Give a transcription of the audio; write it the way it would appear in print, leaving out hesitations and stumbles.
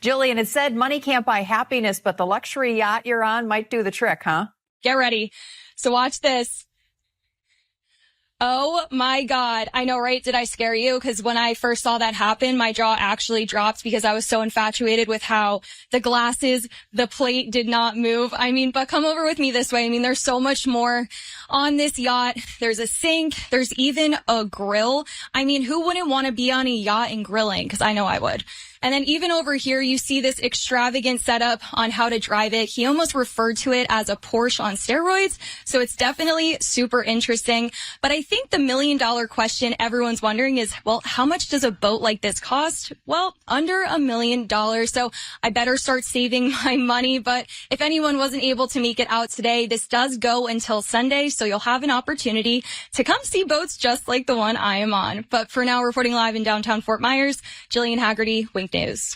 Jillian, it said money can't buy happiness, but the luxury yacht you're on might do the trick, huh? Get ready. So watch this. Oh my God. I know, right? Did I scare you? Because when I first saw that happen, my jaw actually dropped because I was so infatuated with how the glasses, the plate did not move. I mean, but come over with me this way. I mean, there's so much more on this yacht. There's a sink. There's even a grill. I mean, who wouldn't want to be on a yacht and grilling? Because I know I would. And then even over here, you see this extravagant setup on how to drive it. He almost referred to it as a Porsche on steroids. So it's definitely super interesting. But I think the $1 million question everyone's wondering is, well, how much does a boat like this cost? Well, under $1 million. So I better start saving my money. But if anyone wasn't able to make it out today, this does go until Sunday. So you'll have an opportunity to come see boats just like the one I am on. But for now, reporting live in downtown Fort Myers, Jillian Haggerty, Wink News.